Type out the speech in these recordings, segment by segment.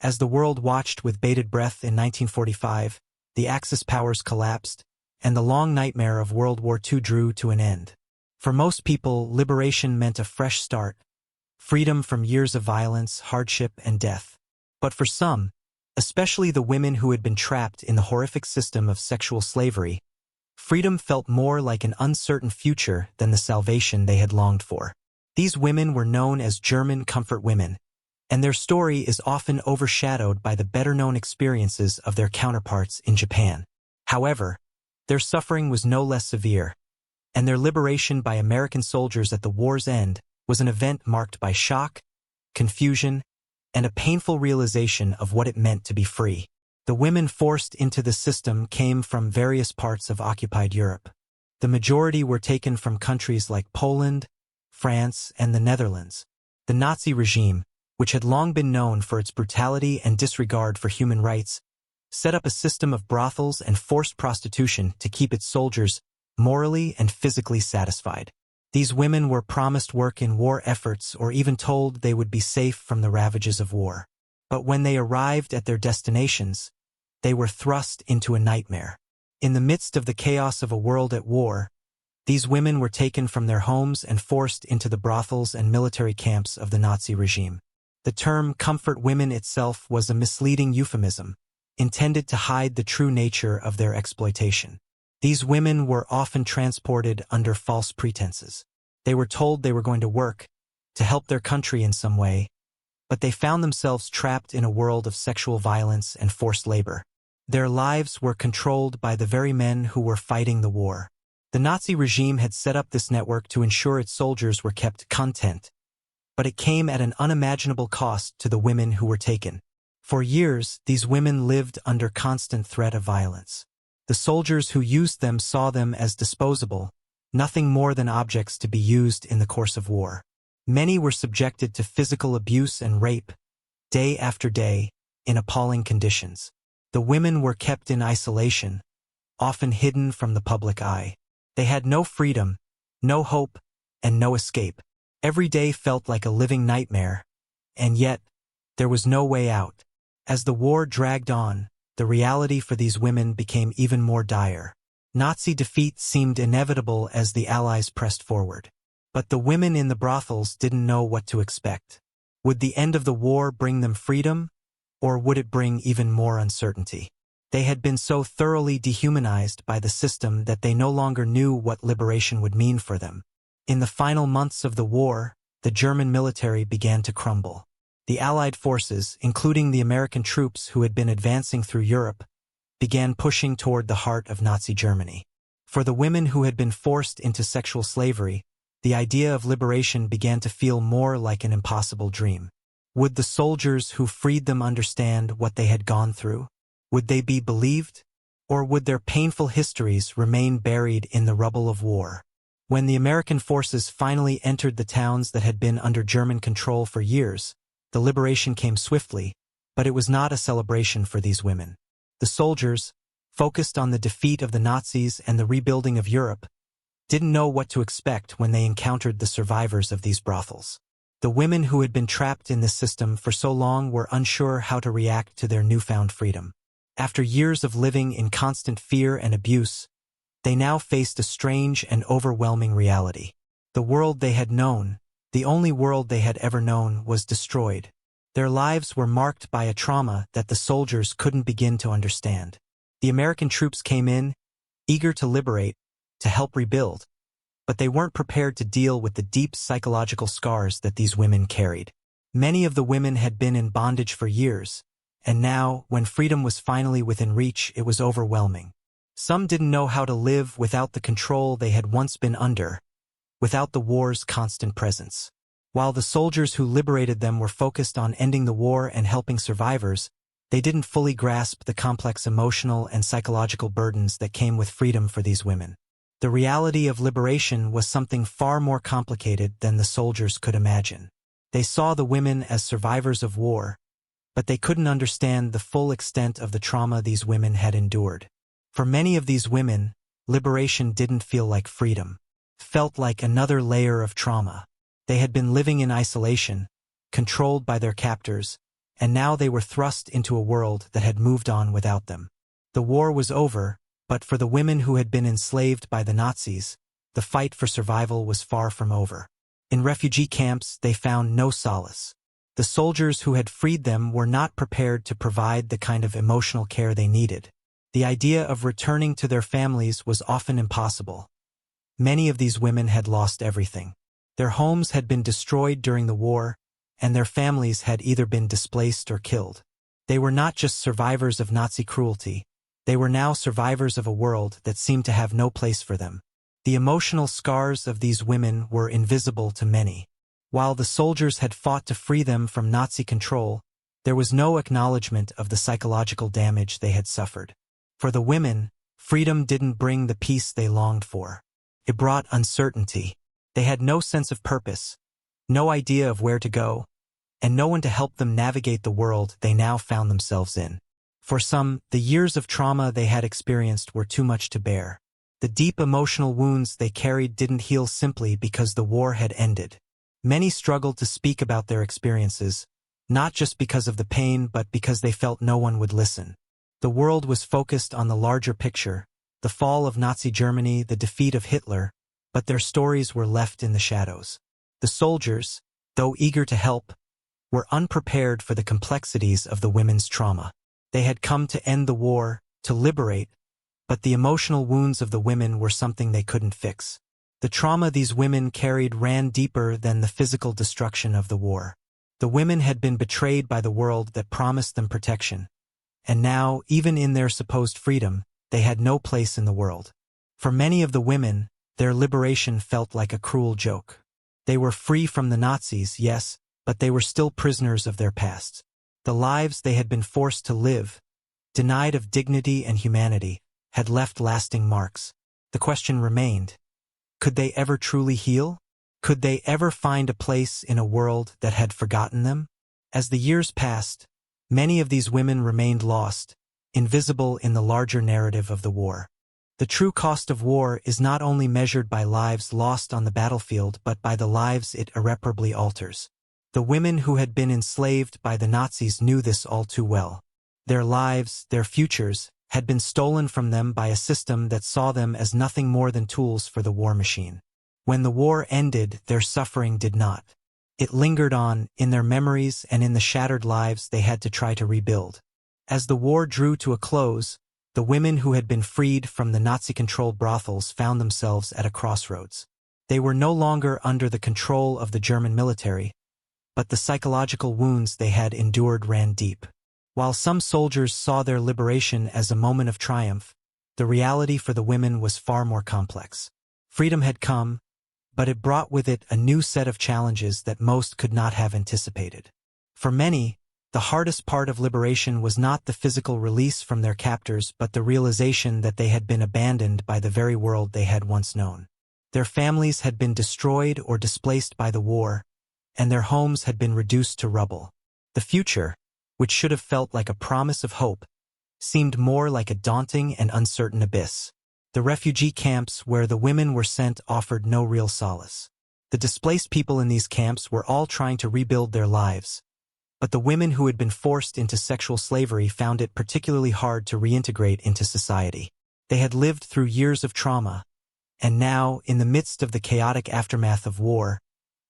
As the world watched with bated breath in 1945, the Axis powers collapsed, and the long nightmare of World War II drew to an end. For most people, liberation meant a fresh start, freedom from years of violence, hardship, and death. But for some, especially the women who had been trapped in the horrific system of sexual slavery, freedom felt more like an uncertain future than the salvation they had longed for. These women were known as German comfort women, and their story is often overshadowed by the better-known experiences of their counterparts in Japan. However, their suffering was no less severe, and their liberation by American soldiers at the war's end was an event marked by shock, confusion, and a painful realization of what it meant to be free. The women forced into the system came from various parts of occupied Europe. The majority were taken from countries like Poland, France, and the Netherlands. The Nazi regime, which had long been known for its brutality and disregard for human rights, set up a system of brothels and forced prostitution to keep its soldiers morally and physically satisfied. These women were promised work in war efforts or even told they would be safe from the ravages of war. But when they arrived at their destinations, they were thrust into a nightmare. In the midst of the chaos of a world at war, these women were taken from their homes and forced into the brothels and military camps of the Nazi regime. The term comfort women itself was a misleading euphemism, intended to hide the true nature of their exploitation. These women were often transported under false pretenses. They were told they were going to work, to help their country in some way, but they found themselves trapped in a world of sexual violence and forced labor. Their lives were controlled by the very men who were fighting the war. The Nazi regime had set up this network to ensure its soldiers were kept content, but it came at an unimaginable cost to the women who were taken. For years, these women lived under constant threat of violence. The soldiers who used them saw them as disposable, nothing more than objects to be used in the course of war. Many were subjected to physical abuse and rape, day after day, in appalling conditions. The women were kept in isolation, often hidden from the public eye. They had no freedom, no hope, and no escape. Every day felt like a living nightmare, and yet, there was no way out. As the war dragged on, the reality for these women became even more dire. Nazi defeat seemed inevitable as the Allies pressed forward. But the women in the brothels didn't know what to expect. Would the end of the war bring them freedom, or would it bring even more uncertainty? They had been so thoroughly dehumanized by the system that they no longer knew what liberation would mean for them. In the final months of the war, the German military began to crumble. The Allied forces, including the American troops who had been advancing through Europe, began pushing toward the heart of Nazi Germany. For the women who had been forced into sexual slavery, the idea of liberation began to feel more like an impossible dream. Would the soldiers who freed them understand what they had gone through? Would they be believed? Or would their painful histories remain buried in the rubble of war? When the American forces finally entered the towns that had been under German control for years, the liberation came swiftly, but it was not a celebration for these women. The soldiers, focused on the defeat of the Nazis and the rebuilding of Europe, didn't know what to expect when they encountered the survivors of these brothels. The women who had been trapped in this system for so long were unsure how to react to their newfound freedom. After years of living in constant fear and abuse, they now faced a strange and overwhelming reality. The world they had known, the only world they had ever known, was destroyed. Their lives were marked by a trauma that the soldiers couldn't begin to understand. The American troops came in, eager to liberate, to help rebuild, but they weren't prepared to deal with the deep psychological scars that these women carried. Many of the women had been in bondage for years, and now, when freedom was finally within reach, it was overwhelming. Some didn't know how to live without the control they had once been under, without the war's constant presence. While the soldiers who liberated them were focused on ending the war and helping survivors, they didn't fully grasp the complex emotional and psychological burdens that came with freedom for these women. The reality of liberation was something far more complicated than the soldiers could imagine. They saw the women as survivors of war, but they couldn't understand the full extent of the trauma these women had endured. For many of these women, liberation didn't feel like freedom. It felt like another layer of trauma. They had been living in isolation, controlled by their captors, and now they were thrust into a world that had moved on without them. The war was over, but for the women who had been enslaved by the Nazis, the fight for survival was far from over. In refugee camps, they found no solace. The soldiers who had freed them were not prepared to provide the kind of emotional care they needed. The idea of returning to their families was often impossible. Many of these women had lost everything. Their homes had been destroyed during the war, and their families had either been displaced or killed. They were not just survivors of Nazi cruelty, they were now survivors of a world that seemed to have no place for them. The emotional scars of these women were invisible to many. While the soldiers had fought to free them from Nazi control, there was no acknowledgement of the psychological damage they had suffered. For the women, freedom didn't bring the peace they longed for. It brought uncertainty. They had no sense of purpose, no idea of where to go, and no one to help them navigate the world they now found themselves in. For some, the years of trauma they had experienced were too much to bear. The deep emotional wounds they carried didn't heal simply because the war had ended. Many struggled to speak about their experiences, not just because of the pain but because they felt no one would listen. The world was focused on the larger picture, the fall of Nazi Germany, the defeat of Hitler, but their stories were left in the shadows. The soldiers, though eager to help, were unprepared for the complexities of the women's trauma. They had come to end the war, to liberate, but the emotional wounds of the women were something they couldn't fix. The trauma these women carried ran deeper than the physical destruction of the war. The women had been betrayed by the world that promised them protection, and now, even in their supposed freedom, they had no place in the world. For many of the women, their liberation felt like a cruel joke. They were free from the Nazis, yes, but they were still prisoners of their past. The lives they had been forced to live, denied of dignity and humanity, had left lasting marks. The question remained, could they ever truly heal? Could they ever find a place in a world that had forgotten them? As the years passed, many of these women remained lost, invisible in the larger narrative of the war. The true cost of war is not only measured by lives lost on the battlefield but by the lives it irreparably alters. The women who had been enslaved by the Nazis knew this all too well. Their lives, their futures, had been stolen from them by a system that saw them as nothing more than tools for the war machine. When the war ended, their suffering did not. It lingered on, in their memories and in the shattered lives they had to try to rebuild. As the war drew to a close, the women who had been freed from the Nazi-controlled brothels found themselves at a crossroads. They were no longer under the control of the German military, but the psychological wounds they had endured ran deep. While some soldiers saw their liberation as a moment of triumph, the reality for the women was far more complex. Freedom had come, but it brought with it a new set of challenges that most could not have anticipated. For many, the hardest part of liberation was not the physical release from their captors but the realization that they had been abandoned by the very world they had once known. Their families had been destroyed or displaced by the war, and their homes had been reduced to rubble. The future, which should have felt like a promise of hope, seemed more like a daunting and uncertain abyss. The refugee camps where the women were sent offered no real solace. The displaced people in these camps were all trying to rebuild their lives, but the women who had been forced into sexual slavery found it particularly hard to reintegrate into society. They had lived through years of trauma, and now, in the midst of the chaotic aftermath of war,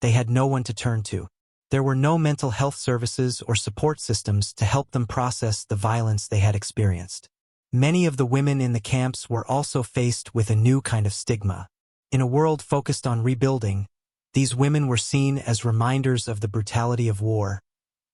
they had no one to turn to. There were no mental health services or support systems to help them process the violence they had experienced. Many of the women in the camps were also faced with a new kind of stigma. In a world focused on rebuilding, these women were seen as reminders of the brutality of war,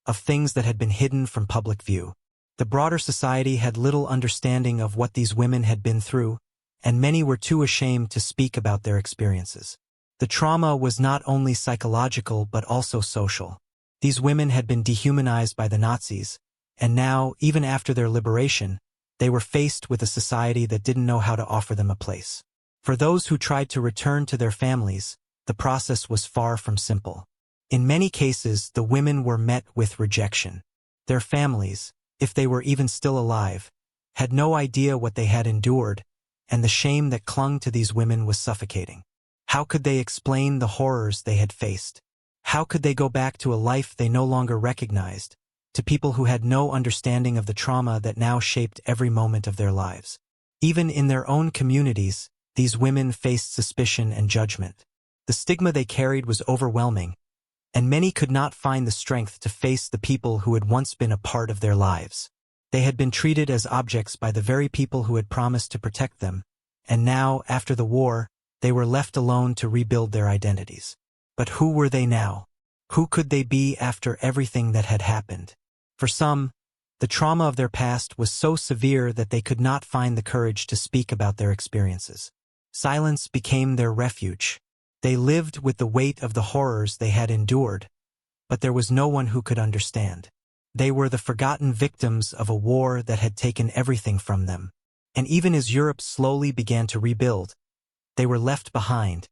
of things that had been hidden from public view. The broader society had little understanding of what these women had been through, and many were too ashamed to speak about their experiences. The trauma was not only psychological but also social. These women had been dehumanized by the Nazis, and now, even after their liberation, they were faced with a society that didn't know how to offer them a place. For those who tried to return to their families, the process was far from simple. In many cases, the women were met with rejection. Their families, if they were even still alive, had no idea what they had endured, and the shame that clung to these women was suffocating. How could they explain the horrors they had faced? How could they go back to a life they no longer recognized, to people who had no understanding of the trauma that now shaped every moment of their lives. Even in their own communities, these women faced suspicion and judgment. The stigma they carried was overwhelming, and many could not find the strength to face the people who had once been a part of their lives. They had been treated as objects by the very people who had promised to protect them, and now, after the war, they were left alone to rebuild their identities. But who were they now? Who could they be after everything that had happened? For some, the trauma of their past was so severe that they could not find the courage to speak about their experiences. Silence became their refuge. They lived with the weight of the horrors they had endured, but there was no one who could understand. They were the forgotten victims of a war that had taken everything from them. And even as Europe slowly began to rebuild, they were left behind,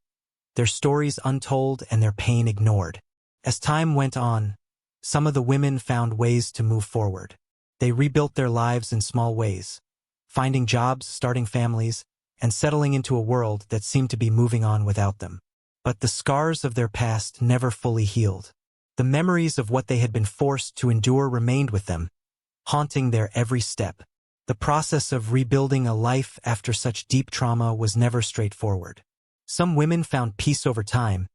their stories untold and their pain ignored. As time went on, some of the women found ways to move forward. They rebuilt their lives in small ways, finding jobs, starting families, and settling into a world that seemed to be moving on without them. But the scars of their past never fully healed. The memories of what they had been forced to endure remained with them, haunting their every step. The process of rebuilding a life after such deep trauma was never straightforward. Some women found peace over time,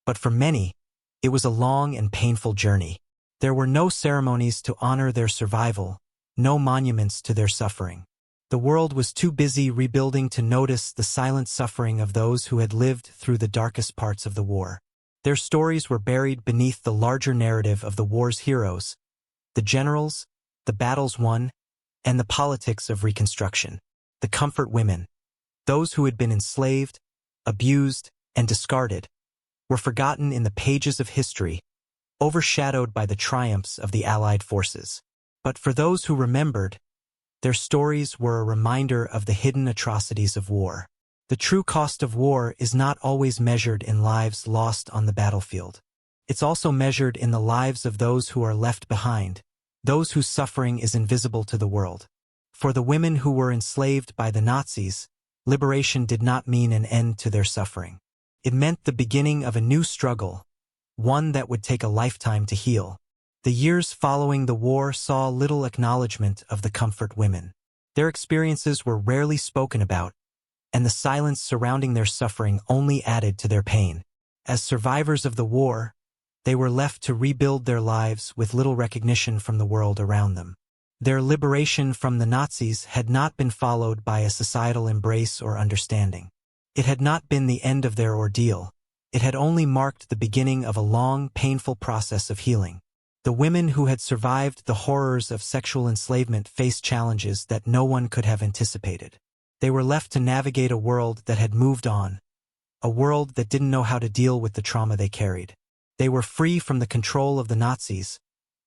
but for many, it was a long and painful journey. There were no ceremonies to honor their survival, no monuments to their suffering. The world was too busy rebuilding to notice the silent suffering of those who had lived through the darkest parts of the war. Their stories were buried beneath the larger narrative of the war's heroes, the generals, the battles won, and the politics of reconstruction. The comfort women, those who had been enslaved, abused, and discarded, were forgotten in the pages of history, overshadowed by the triumphs of the Allied forces. But for those who remembered, their stories were a reminder of the hidden atrocities of war. The true cost of war is not always measured in lives lost on the battlefield. It's also measured in the lives of those who are left behind, those whose suffering is invisible to the world. For the women who were enslaved by the Nazis, liberation did not mean an end to their suffering. It meant the beginning of a new struggle, one that would take a lifetime to heal. The years following the war saw little acknowledgement of the comfort women. Their experiences were rarely spoken about, and the silence surrounding their suffering only added to their pain. As survivors of the war, they were left to rebuild their lives with little recognition from the world around them. Their liberation from the Nazis had not been followed by a societal embrace or understanding. It had not been the end of their ordeal. It had only marked the beginning of a long, painful process of healing. The women who had survived the horrors of sexual enslavement faced challenges that no one could have anticipated. They were left to navigate a world that had moved on, a world that didn't know how to deal with the trauma they carried. They were free from the control of the Nazis,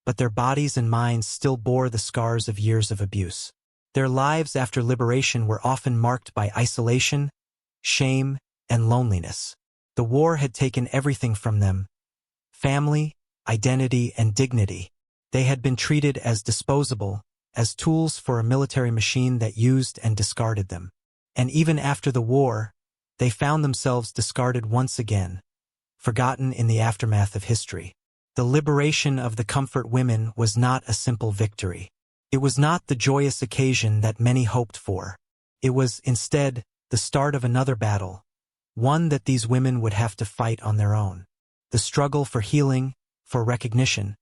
but their bodies and minds still bore the scars of years of abuse. Their lives after liberation were often marked by isolation, shame, and loneliness. The war had taken everything from them: family, identity, and dignity. They had been treated as disposable, as tools for a military machine that used and discarded them. And even after the war, they found themselves discarded once again, forgotten in the aftermath of history. The liberation of the comfort women was not a simple victory. It was not the joyous occasion that many hoped for. It was, instead, the start of another battle, one that these women would have to fight on their own. The struggle for healing, for recognition,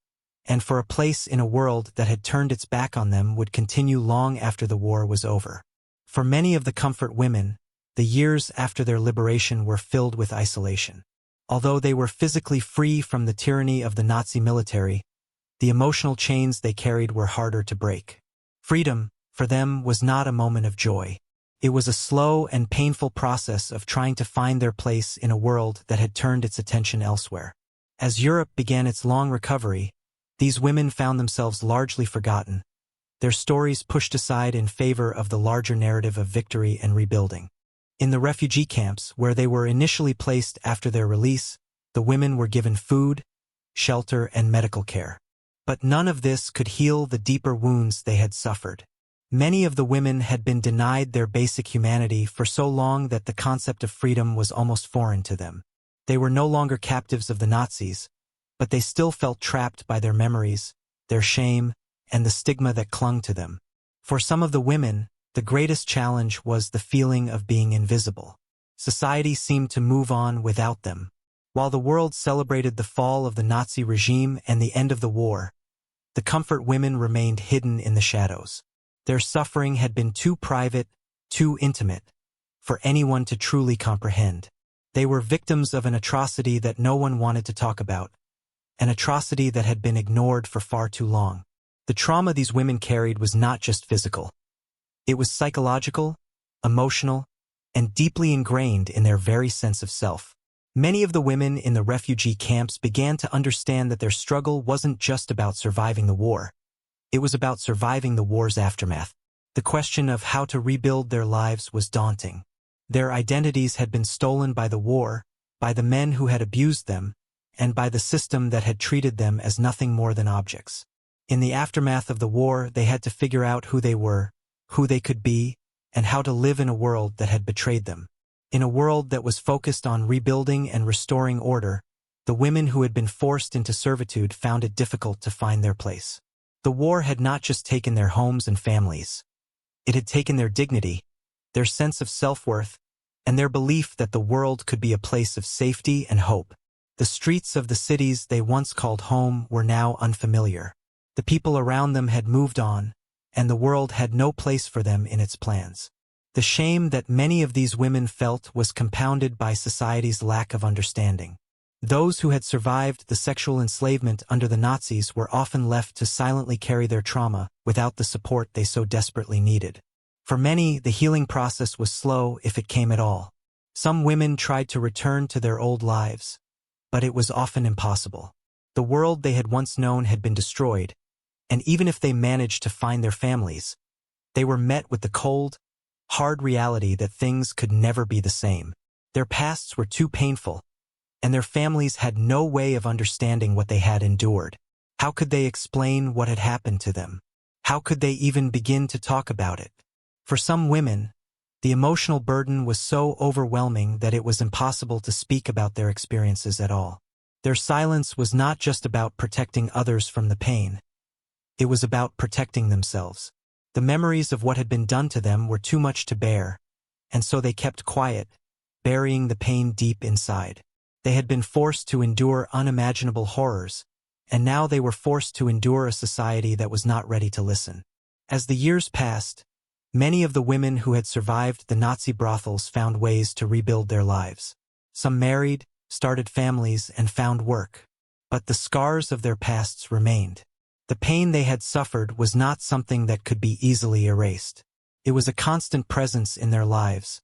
and for a place in a world that had turned its back on them would continue long after the war was over. For many of the comfort women, the years after their liberation were filled with isolation. Although they were physically free from the tyranny of the Nazi military, the emotional chains they carried were harder to break. Freedom, for them, was not a moment of joy. It was a slow and painful process of trying to find their place in a world that had turned its attention elsewhere. As Europe began its long recovery, these women found themselves largely forgotten, their stories pushed aside in favor of the larger narrative of victory and rebuilding. In the refugee camps, where they were initially placed after their release, the women were given food, shelter, and medical care. But none of this could heal the deeper wounds they had suffered. Many of the women had been denied their basic humanity for so long that the concept of freedom was almost foreign to them. They were no longer captives of the Nazis, but they still felt trapped by their memories, their shame, and the stigma that clung to them. For some of the women, the greatest challenge was the feeling of being invisible. Society seemed to move on without them. While the world celebrated the fall of the Nazi regime and the end of the war, the comfort women remained hidden in the shadows. Their suffering had been too private, too intimate, for anyone to truly comprehend. They were victims of an atrocity that no one wanted to talk about, an atrocity that had been ignored for far too long. The trauma these women carried was not just physical. It was psychological, emotional, and deeply ingrained in their very sense of self. Many of the women in the refugee camps began to understand that their struggle wasn't just about surviving the war. It was about surviving the war's aftermath. The question of how to rebuild their lives was daunting. Their identities had been stolen by the war, by the men who had abused them, and by the system that had treated them as nothing more than objects. In the aftermath of the war, they had to figure out who they were, who they could be, and how to live in a world that had betrayed them. In a world that was focused on rebuilding and restoring order, the women who had been forced into servitude found it difficult to find their place. The war had not just taken their homes and families. It had taken their dignity, their sense of self-worth, and their belief that the world could be a place of safety and hope. The streets of the cities they once called home were now unfamiliar. The people around them had moved on, and the world had no place for them in its plans. The shame that many of these women felt was compounded by society's lack of understanding. Those who had survived the sexual enslavement under the Nazis were often left to silently carry their trauma without the support they so desperately needed. For many, the healing process was slow if it came at all. Some women tried to return to their old lives, but it was often impossible. The world they had once known had been destroyed, and even if they managed to find their families, they were met with the cold, hard reality that things could never be the same. Their pasts were too painful, and their families had no way of understanding what they had endured. How could they explain what had happened to them? How could they even begin to talk about it? For some women, the emotional burden was so overwhelming that it was impossible to speak about their experiences at all. Their silence was not just about protecting others from the pain. It was about protecting themselves. The memories of what had been done to them were too much to bear, and so they kept quiet, burying the pain deep inside. They had been forced to endure unimaginable horrors, and now they were forced to endure a society that was not ready to listen. As the years passed, many of the women who had survived the Nazi brothels found ways to rebuild their lives. Some married, started families, and found work. But the scars of their pasts remained. The pain they had suffered was not something that could be easily erased. It was a constant presence in their lives,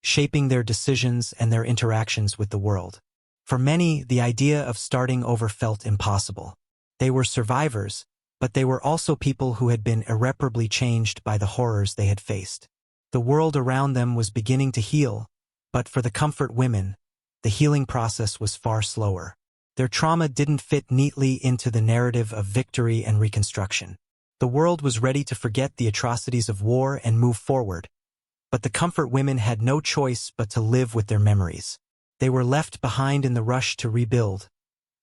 shaping their decisions and their interactions with the world. For many, the idea of starting over felt impossible. They were survivors, but they were also people who had been irreparably changed by the horrors they had faced. The world around them was beginning to heal, but for the comfort women, the healing process was far slower. Their trauma didn't fit neatly into the narrative of victory and reconstruction. The world was ready to forget the atrocities of war and move forward, but the comfort women had no choice but to live with their memories. They were left behind in the rush to rebuild,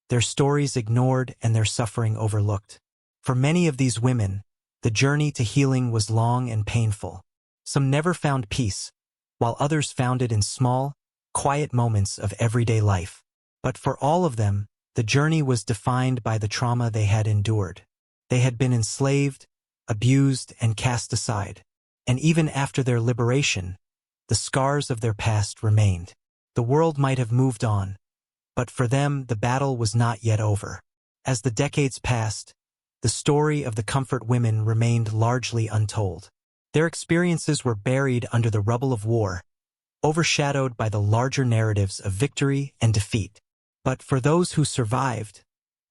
their stories ignored and their suffering overlooked. For many of these women, the journey to healing was long and painful. Some never found peace, while others found it in small, quiet moments of everyday life. But for all of them, the journey was defined by the trauma they had endured. They had been enslaved, abused, and cast aside. And even after their liberation, the scars of their past remained. The world might have moved on, but for them the battle was not yet over. As the decades passed, the story of the comfort women remained largely untold. Their experiences were buried under the rubble of war, overshadowed by the larger narratives of victory and defeat. But for those who survived,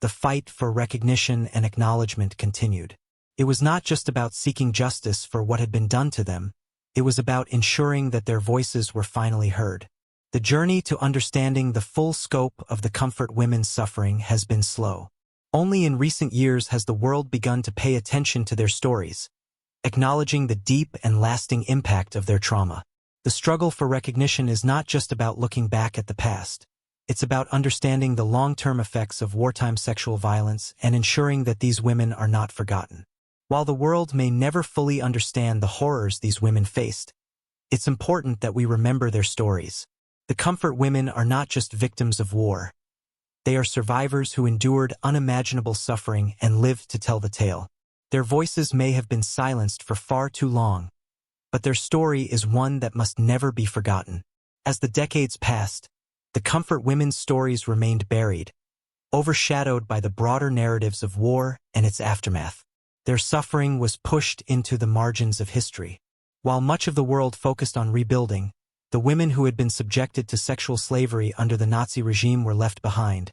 the fight for recognition and acknowledgement continued. It was not just about seeking justice for what had been done to them, it was about ensuring that their voices were finally heard. The journey to understanding the full scope of the comfort women's suffering has been slow. Only in recent years has the world begun to pay attention to their stories, acknowledging the deep and lasting impact of their trauma. The struggle for recognition is not just about looking back at the past. It's about understanding the long-term effects of wartime sexual violence and ensuring that these women are not forgotten. While the world may never fully understand the horrors these women faced, it's important that we remember their stories. The comfort women are not just victims of war. They are survivors who endured unimaginable suffering and lived to tell the tale. Their voices may have been silenced for far too long, but their story is one that must never be forgotten. As the decades passed, the comfort women's stories remained buried, overshadowed by the broader narratives of war and its aftermath. Their suffering was pushed into the margins of history. While much of the world focused on rebuilding, the women who had been subjected to sexual slavery under the Nazi regime were left behind,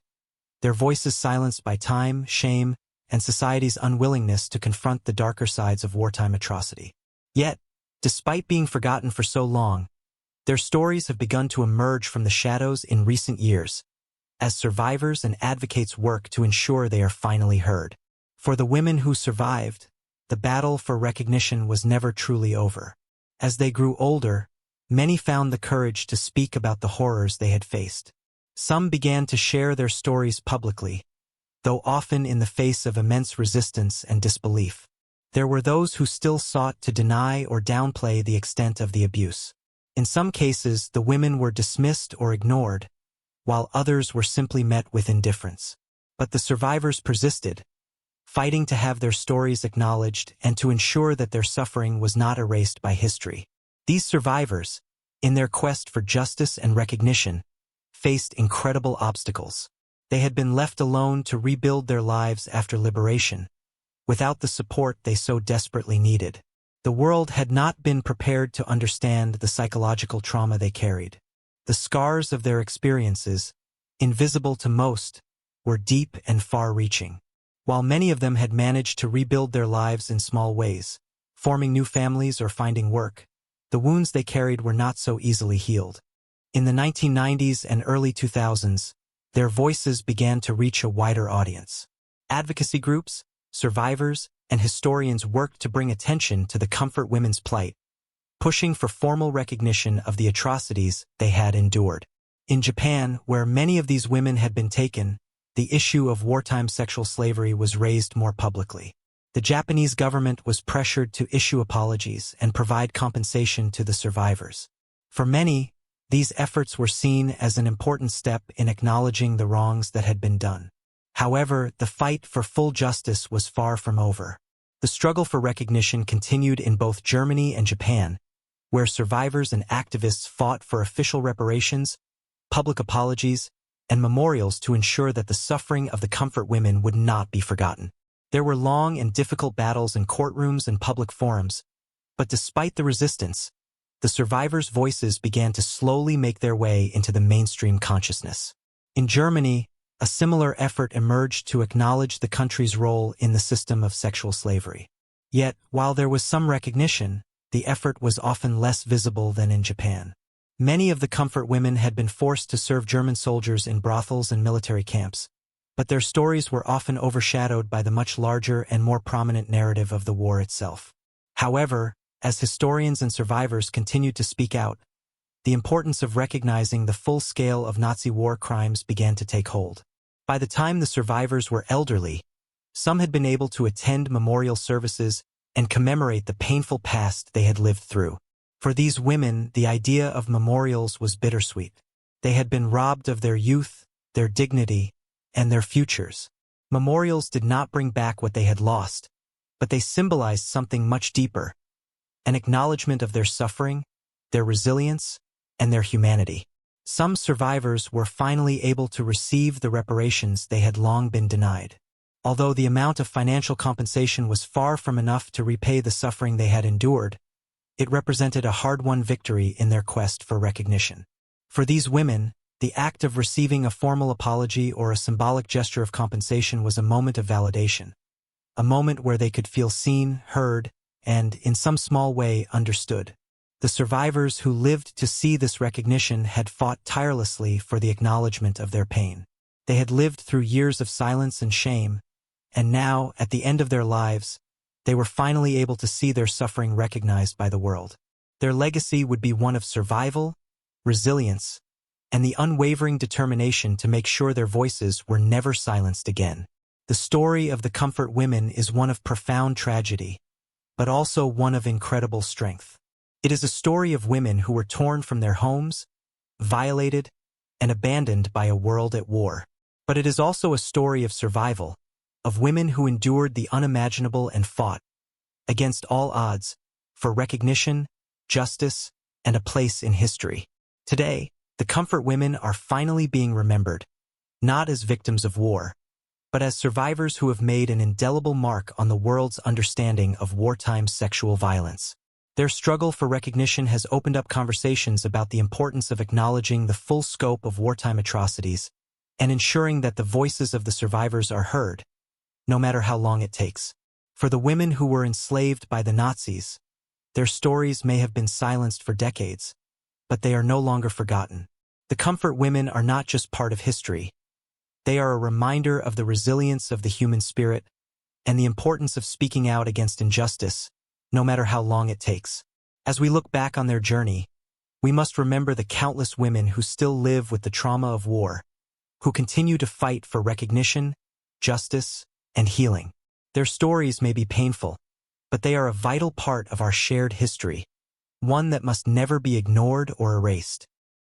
their voices silenced by time, shame, and society's unwillingness to confront the darker sides of wartime atrocity. Yet, despite being forgotten for so long, their stories have begun to emerge from the shadows in recent years, as survivors and advocates work to ensure they are finally heard. For the women who survived, the battle for recognition was never truly over. As they grew older, many found the courage to speak about the horrors they had faced. Some began to share their stories publicly, though often in the face of immense resistance and disbelief. There were those who still sought to deny or downplay the extent of the abuse. In some cases, the women were dismissed or ignored, while others were simply met with indifference. But the survivors persisted, fighting to have their stories acknowledged and to ensure that their suffering was not erased by history. These survivors, in their quest for justice and recognition, faced incredible obstacles. They had been left alone to rebuild their lives after liberation, without the support they so desperately needed. The world had not been prepared to understand the psychological trauma they carried. The scars of their experiences, invisible to most, were deep and far-reaching. While many of them had managed to rebuild their lives in small ways, forming new families or finding work, the wounds they carried were not so easily healed. In the 1990s and early 2000s, their voices began to reach a wider audience. Advocacy groups, survivors, and historians worked to bring attention to the comfort women's plight, pushing for formal recognition of the atrocities they had endured. In Japan, where many of these women had been taken, the issue of wartime sexual slavery was raised more publicly. The Japanese government was pressured to issue apologies and provide compensation to the survivors. For many, these efforts were seen as an important step in acknowledging the wrongs that had been done. However, the fight for full justice was far from over. The struggle for recognition continued in both Germany and Japan, where survivors and activists fought for official reparations, public apologies, and memorials to ensure that the suffering of the comfort women would not be forgotten. There were long and difficult battles in courtrooms and public forums, but despite the resistance, the survivors' voices began to slowly make their way into the mainstream consciousness. In Germany, a similar effort emerged to acknowledge the country's role in the system of sexual slavery. Yet, while there was some recognition, the effort was often less visible than in Japan. Many of the comfort women had been forced to serve German soldiers in brothels and military camps, but their stories were often overshadowed by the much larger and more prominent narrative of the war itself. However, as historians and survivors continued to speak out, the importance of recognizing the full scale of Nazi war crimes began to take hold. By the time the survivors were elderly, some had been able to attend memorial services and commemorate the painful past they had lived through. For these women, the idea of memorials was bittersweet. They had been robbed of their youth, their dignity, and their futures. Memorials did not bring back what they had lost, but they symbolized something much deeper, an acknowledgement of their suffering, their resilience, and their humanity. Some survivors were finally able to receive the reparations they had long been denied. Although the amount of financial compensation was far from enough to repay the suffering they had endured, it represented a hard-won victory in their quest for recognition. For these women, the act of receiving a formal apology or a symbolic gesture of compensation was a moment of validation, a moment where they could feel seen, heard, and, in some small way, understood. The survivors who lived to see this recognition had fought tirelessly for the acknowledgement of their pain. They had lived through years of silence and shame, and now, at the end of their lives, they were finally able to see their suffering recognized by the world. Their legacy would be one of survival, resilience, and the unwavering determination to make sure their voices were never silenced again. The story of the Comfort Women is one of profound tragedy, but also one of incredible strength. It is a story of women who were torn from their homes, violated, and abandoned by a world at war. But it is also a story of survival, of women who endured the unimaginable and fought, against all odds, for recognition, justice, and a place in history. Today, the Comfort Women are finally being remembered, not as victims of war, but as survivors who have made an indelible mark on the world's understanding of wartime sexual violence. Their struggle for recognition has opened up conversations about the importance of acknowledging the full scope of wartime atrocities and ensuring that the voices of the survivors are heard, no matter how long it takes. For the women who were enslaved by the Nazis, their stories may have been silenced for decades, but they are no longer forgotten. The Comfort Women are not just part of history. They are a reminder of the resilience of the human spirit and the importance of speaking out against injustice, no matter how long it takes. As we look back on their journey, we must remember the countless women who still live with the trauma of war, who continue to fight for recognition, justice, and healing. Their stories may be painful, but they are a vital part of our shared history, one that must never be ignored or erased.